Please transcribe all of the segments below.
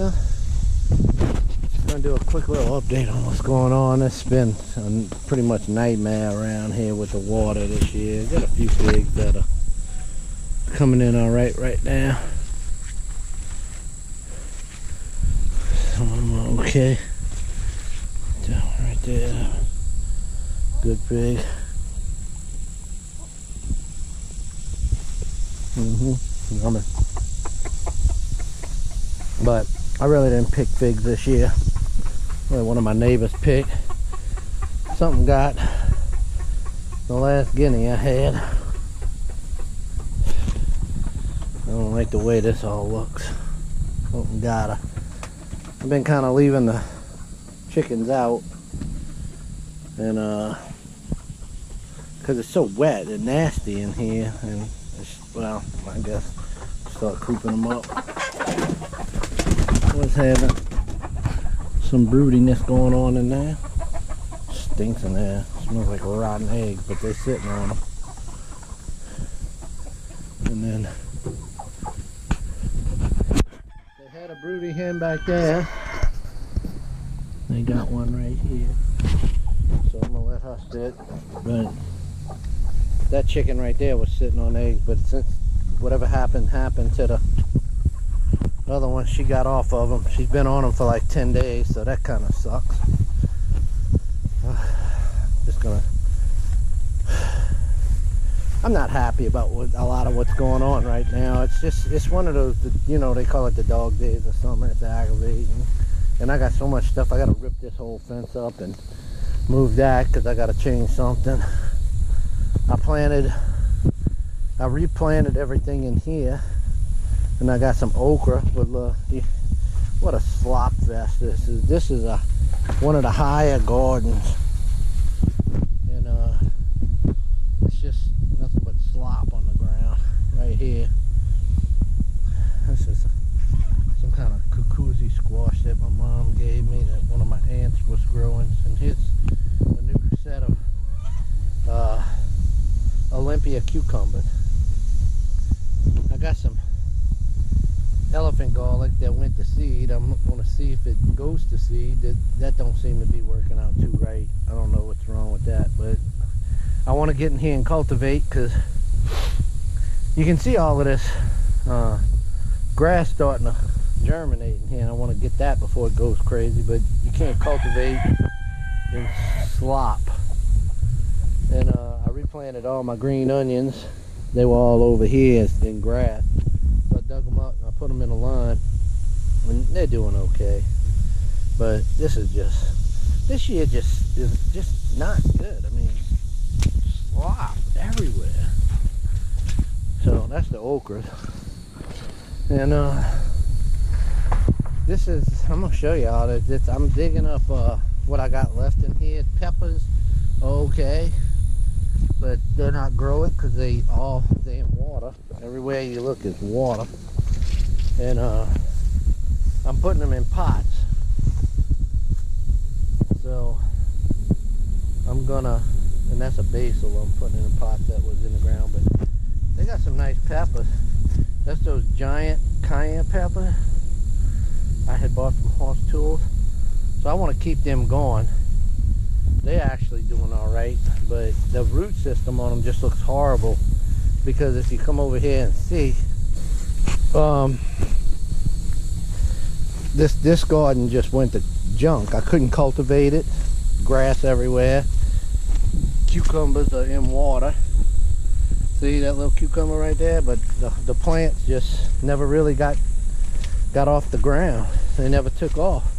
Well, I'm gonna do a quick little update on what's going on. It's been a pretty much nightmare around here with the water this year. Got a few figs that are coming in all right now. Some of them are okay. Right there, good fig. Coming. But I really didn't pick figs this year. Well, one of my neighbors picked. Something got the last guinea I had. I don't like the way this all looks. Something got her. I've been kind of leaving the chickens out, and because it's so wet and nasty in here, and it's, well, I guess start cooping them up. Was having some broodiness going on in there. Stinks in there. Smells like rotten eggs, but they're sitting on them. And then they had a broody hen back there. They got one right here, so I'm gonna let her sit. But that chicken right there was sitting on eggs, but since whatever happened to the other one, she got off of them. She's been on them for like 10 days, so that kind of sucks. Just gonna, I'm not happy about a lot of what's going on right now. It's one of those, you know, they call it the dog days or something. It's aggravating. And I got so much stuff. I gotta rip this whole fence up and move that because I gotta change something. I replanted everything in here, and I got some okra. But look, what a slop fest this is. This is one of the higher gardens, and it's just nothing but slop on the ground right here. This is some kind of cuckoozy squash that my mom gave me that one of my aunts was growing, and here's a new set of Olympia cucumbers. I got some elephant garlic that went to seed. I'm going to see if it goes to seed. That don't seem to be working out too right. I don't know what's wrong with that, but I want to get in here and cultivate, because you can see all of this grass starting to germinate in here, and I want to get that before it goes crazy. But you can't cultivate in slop. And I replanted all my green onions. They were all over here in grass, so I dug them up and I put them in a line, and they're doing okay. But this year is just not good. I mean, slop everywhere. So that's the okra. And this is, I'm gonna show y'all that I'm digging up what I got left in here. Peppers, okay, but they're not growing because they're in water. Everywhere you look is water. And I'm putting them in pots. So I'm gonna, and that's a basil I'm putting in a pot that was in the ground. But they got some nice peppers. That's those giant cayenne peppers I had bought from Horse Tools. So I want to keep them going. They're actually doing all right, but the root system on them just looks horrible, because if you come over here and see, this garden just went to junk. I couldn't cultivate it. Grass everywhere. Cucumbers are in water. See that little cucumber right there? But the plants just never really got off the ground. They never took off.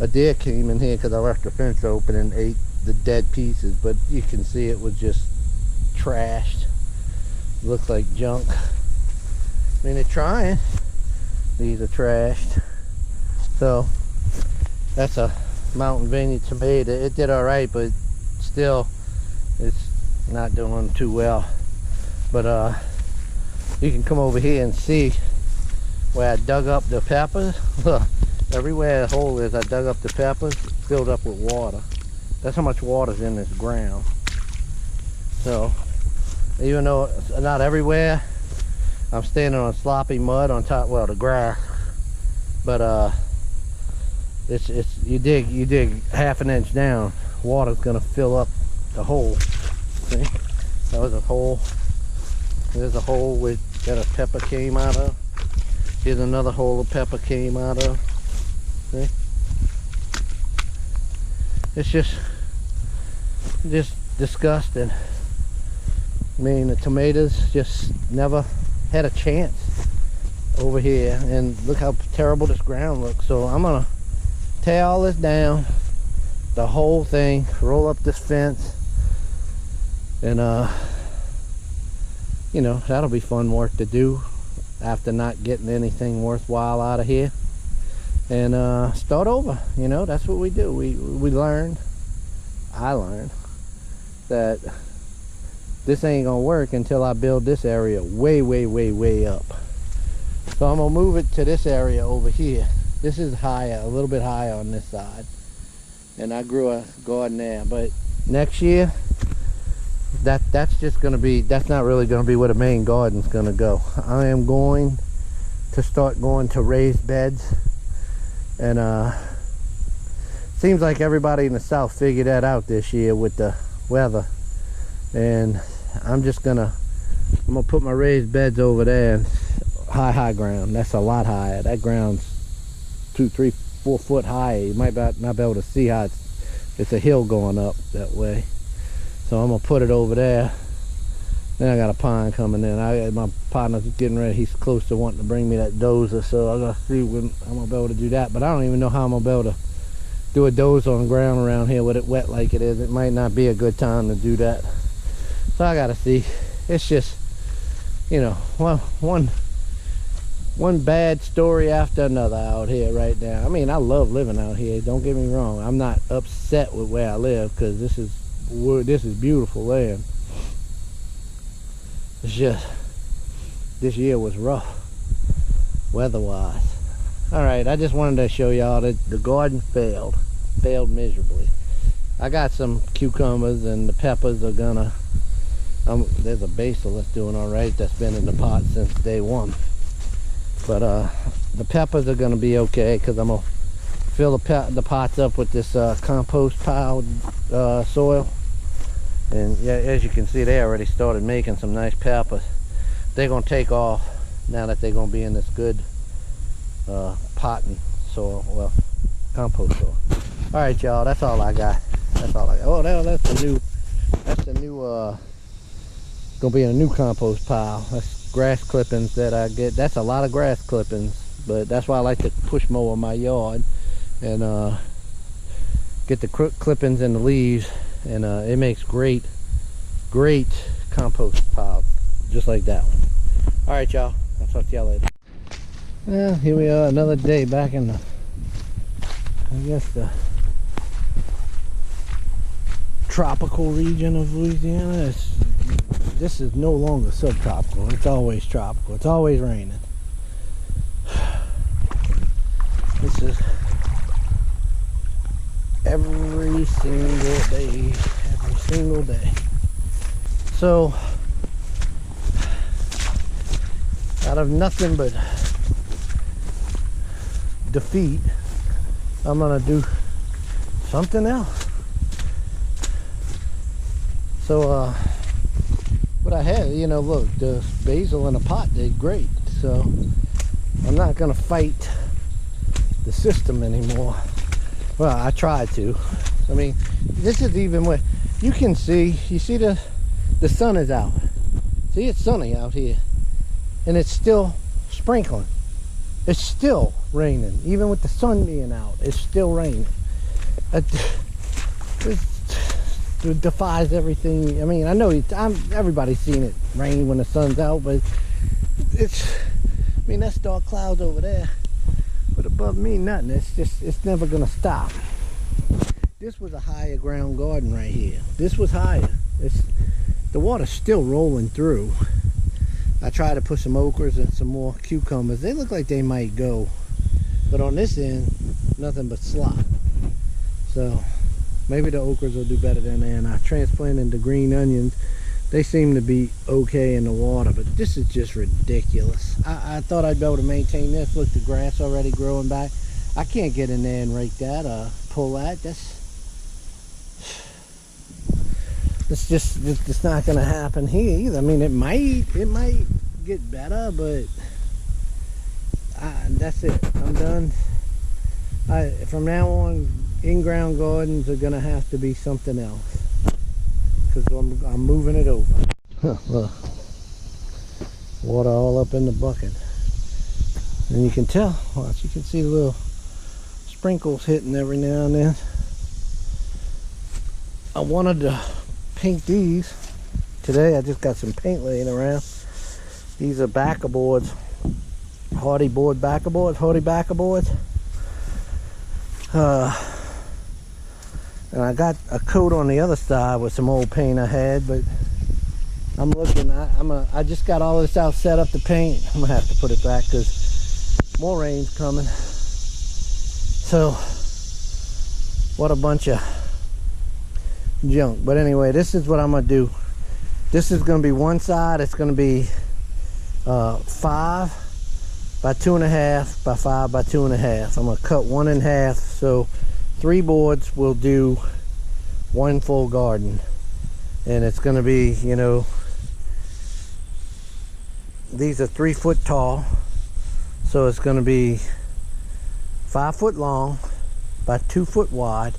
A deer came in here because I left the fence open and ate the dead pieces, but you can see it was just trashed. It looks like junk. I mean, they're trying. These are trashed. So that's a Mountain Vineyard tomato. It did all right, but still it's not doing too well. But you can come over here and see where I dug up the peppers. Look, everywhere the hole is, I dug up the peppers, filled up with water. That's how much water's in this ground. So even though it's not everywhere, I'm standing on sloppy mud on top, well, the grass. But it's you dig half an inch down, water's gonna fill up the hole. See, that was a hole. There's a hole that a pepper came out of. Here's another hole a pepper came out of. See, it's just disgusting. I mean, the tomatoes just never had a chance over here, and look how terrible this ground looks. So I'm gonna tear all this down, the whole thing, roll up this fence, and you know, that'll be fun work to do after not getting anything worthwhile out of here, and start over. You know, that's what we do. We learn. I learned that this ain't gonna work until I build this area way up. So I'm gonna move it to this area over here. This is higher, a little bit higher on this side, and I grew a garden there. But next year, that's just gonna be, that's not really gonna be where the main garden's gonna go. I am going to start going to raised beds, and seems like everybody in the south figured that out this year with the weather. And I'm gonna put my raised beds over there, and high ground. That's a lot higher. That ground's 2, 3, 4 foot high. You might not be able to see how it's a hill going up that way. So I'm gonna put it over there. Then I got a pine coming in. My partner's getting ready. He's close to wanting to bring me that dozer, so I'm gonna see when I'm gonna be able to do that. But I don't even know how I'm gonna be able to do a dozer on ground around here with it wet like it is. It might not be a good time to do that. So I gotta see. It's just, you know, one bad story after another out here right now. I mean, I love living out here, don't get me wrong. I'm not upset with where I live, because this is beautiful land. It's just, this year was rough weather wise. Alright, I just wanted to show y'all that the garden failed miserably. I got some cucumbers, and the peppers are gonna, there's a basil that's doing alright, that's been in the pot since day one. But the peppers are gonna be okay, because I'm gonna fill the pots up with this compost piled soil. And yeah, as you can see, they already started making some nice peppers. They're gonna take off now that they're gonna be in this good potting soil, well, compost soil. All right, y'all, that's all I got. Oh, that's the new gonna be in a new compost pile. That's grass clippings that I get. That's a lot of grass clippings, but that's why I like to push mow in my yard and get the clippings and the leaves, and it makes great compost piles, just like that one. All right, y'all, I'll talk to y'all later. Well, here we are, another day back in the, I guess, the tropical region of Louisiana. This is no longer subtropical. It's always tropical. It's always raining. This is every single day. So, out of nothing but defeat, I'm gonna do something else. So what I had, you know, look, the basil in a pot did great, so I'm not gonna fight the system anymore. Well, I tried to. I mean, this is even where you can see, you see the sun is out. See, it's sunny out here, and it's still sprinkling. It's still raining, even with the sun being out. It's still raining. It defies everything. I mean, I know everybody's seen it rain when the sun's out, but it's, I mean, that's dark clouds over there, but above me, nothing. It's never gonna stop. This was a higher ground garden right here. This was higher. The water's still rolling through. I tried to put some okras and some more cucumbers. They look like they might go, but on this end, nothing but slop. So maybe the okras will do better than that. And I transplanted the green onions. They seem to be okay in the water, but this is just ridiculous. I thought I'd be able to maintain this. Look, the grass already growing back. I can't get in there and rake that, pull that. It's just not gonna happen here either. I mean, it might get better, but that's it. I'm done. From now on, in-ground gardens are gonna have to be something else, because I'm moving it over. Look, water all up in the bucket, and you can tell. Watch, you can see the little sprinkles hitting every now and then. I wanted to paint these today. I just got some paint laying around. These are backer boards, hardy backer boards. And I got a coat on the other side with some old paint I had, but I'm looking. I just got all this out set up to paint. I'm gonna have to put it back because more rain's coming. So what a bunch of junk. But anyway, this is what I'm gonna do. This is gonna be one side. It's gonna be 5 by 2.5 by 5 by 2.5. I'm gonna cut one in half, so 3 boards will do 1 full garden. And it's gonna be, you know, these are 3 foot tall, so it's gonna be 5 foot long by 2 foot wide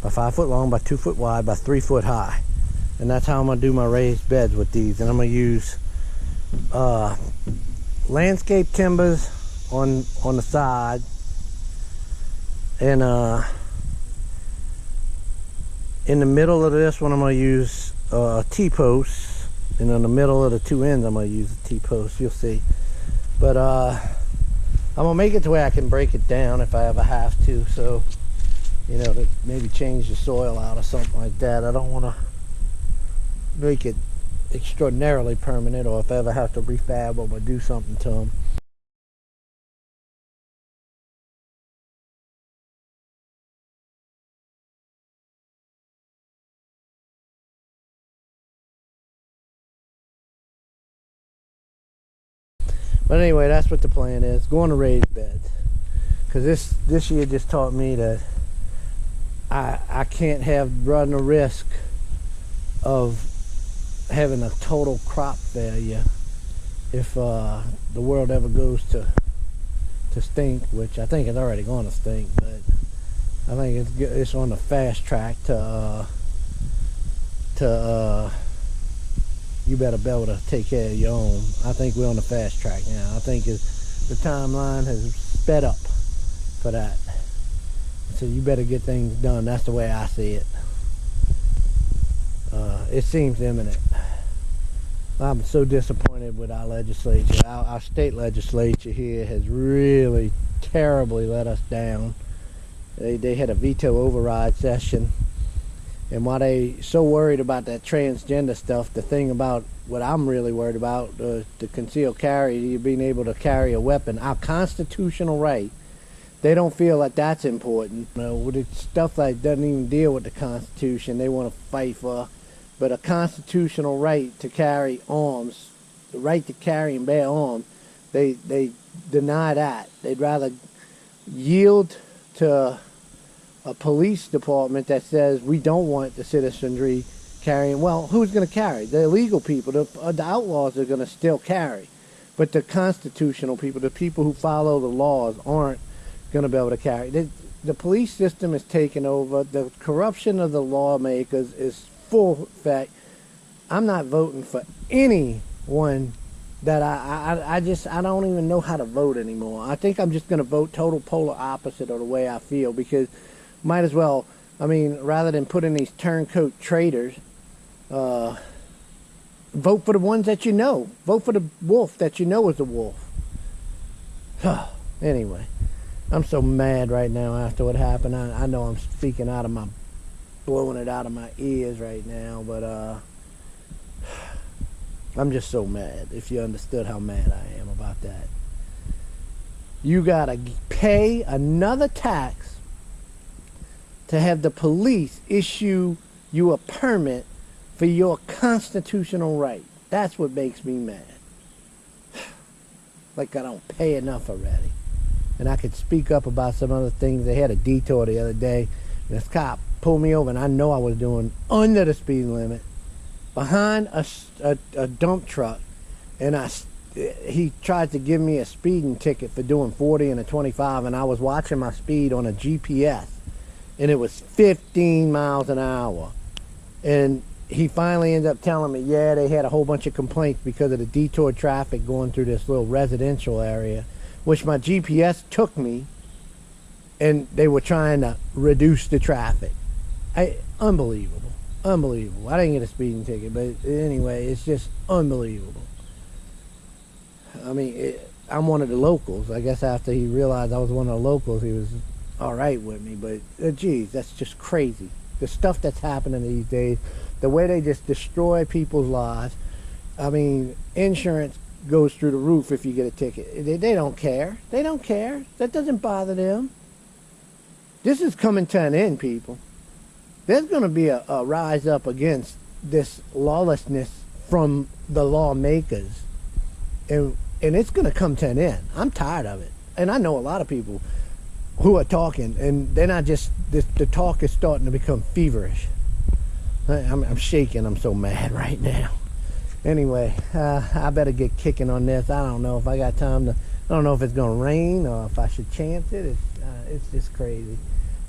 by 5 foot long by 2 foot wide by 3 foot high. And that's how I'm gonna do my raised beds with these. And I'm gonna use landscape timbers on the side, and in the middle of this one I'm going to use T-posts, and in the middle of the 2 ends I'm going to use a T-post. You'll see. But I'm going to make it to where I can break it down if I ever have to, so you know, to maybe change the soil out or something like that. I don't want to make it extraordinarily permanent, or if I ever have to refab them or do something to them. But anyway, that's what the plan is. Going to raised beds, because this year just taught me that I can't run the risk of having a total crop failure if the world ever goes to stink, which I think it's already going to stink, but I think it's on the fast track to you better be able to take care of your own. I think we're on the fast track now. I think the timeline has sped up for that. So you better get things done. That's the way I see it. It seems imminent. I'm so disappointed with our legislature. Our state legislature here has really terribly let us down. They had a veto override session, and while they so worried about that transgender stuff, the thing about what I'm really worried about, the concealed carry, you being able to carry a weapon, our constitutional right, they don't feel like that's important. You know, with stuff that doesn't even deal with the Constitution, they want to fight for. But a constitutional right to carry arms, the right to carry and bear arms, they deny that. They'd rather yield to a police department that says we don't want the citizenry carrying. Well, who's going to carry? The illegal people, the outlaws are going to still carry. But the constitutional people, the people who follow the laws, aren't going to be able to carry. The police system is taking over. The corruption of the lawmakers is full effect. I'm not voting for anyone that I don't even know how to vote anymore. I think I'm just going to vote total polar opposite of the way I feel, because might as well, I mean, rather than put in these turncoat traitors, vote for the ones that you know. Vote for the wolf that you know is a wolf. Anyway, I'm so mad right now after what happened. I know I'm speaking out of my, blowing it out of my ears right now, but I'm just so mad, if you understood how mad I am about that. You gotta pay another tax to have the police issue you a permit for your constitutional right. That's what makes me mad. Like I don't pay enough already. And I could speak up about some other things. They had a detour the other day. And this cop pulled me over, and I know I was doing under the speed limit behind a dump truck. And he tried to give me a speeding ticket for doing 40 and a 25, and I was watching my speed on a GPS, and it was 15 miles an hour. And he finally ended up telling me, yeah, they had a whole bunch of complaints because of the detour traffic going through this little residential area, which my GPS took me, and they were trying to reduce the traffic. Unbelievable. Unbelievable. I didn't get a speeding ticket, but anyway, it's just unbelievable. I mean, I'm one of the locals. I guess after he realized I was one of the locals, he was all right with me. But, geez, that's just crazy. The stuff that's happening these days, the way they just destroy people's lives. I mean, insurance goes through the roof if you get a ticket. They don't care. They don't care. That doesn't bother them. This is coming to an end, people. There's going to be a rise up against this lawlessness from the lawmakers. And it's going to come to an end. I'm tired of it. And I know a lot of people who are talking, and they're not just, the talk is starting to become feverish. I'm shaking. I'm so mad right now. Anyway, I better get kicking on this. I don't know if I got time to, I don't know if it's going to rain or if I should chance it. It's just crazy.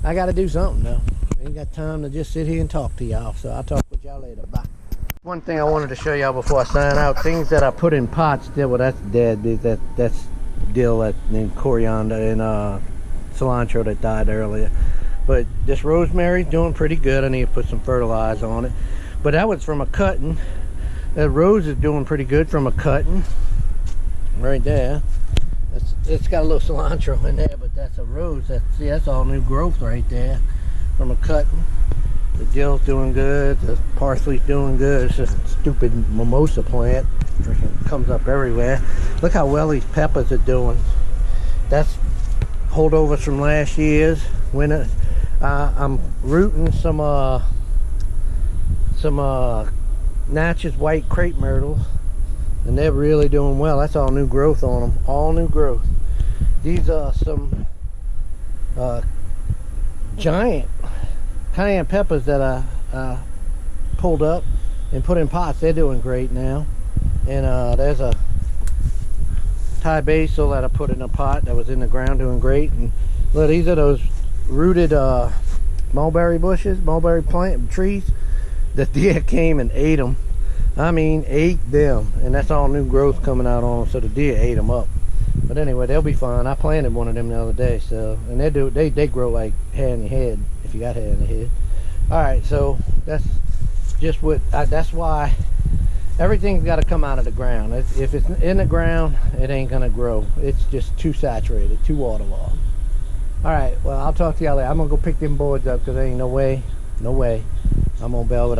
I got to do something, though. I ain't got time to just sit here and talk to y'all, so I'll talk with y'all later. Bye. One thing I wanted to show y'all before I sign out, things that I put in pots, well, that's dead. That's dill and coriander and cilantro that died earlier. But this rosemary's doing pretty good. I need to put some fertilizer on it. But that was from a cutting. That rose is doing pretty good from a cutting. Right there. It's got a little cilantro in there, but that's a rose. That's all new growth right there from a cutting. The dill's doing good. The parsley's doing good. It's just a stupid mimosa plant. Freaking comes up everywhere. Look how well these peppers are doing. That's holdovers from last year's winter. I'm rooting some Natchez white crepe myrtles, and they're really doing well. That's all new growth on them. All new growth. These are some giant cayenne peppers that I pulled up and put in pots. They're doing great now. And there's a Thai basil that I put in a pot that was in the ground doing great. And look, these are those rooted mulberry bushes, mulberry plant trees. The deer came and ate them. I mean, ate them. And that's all new growth coming out on them, so the deer ate them up. But anyway, they'll be fine. I planted one of them the other day, so, and they grow like hair in your head if you got hair in your head. All right, so that's just what that's why everything's got to come out of the ground. If it's in the ground, it ain't gonna grow. It's just too saturated, too waterlogged. All right, well, I'll talk to y'all later. I'm gonna go pick them boards up because there ain't no way I'm gonna be able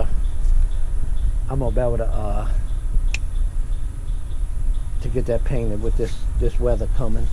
to get that painted with this weather coming.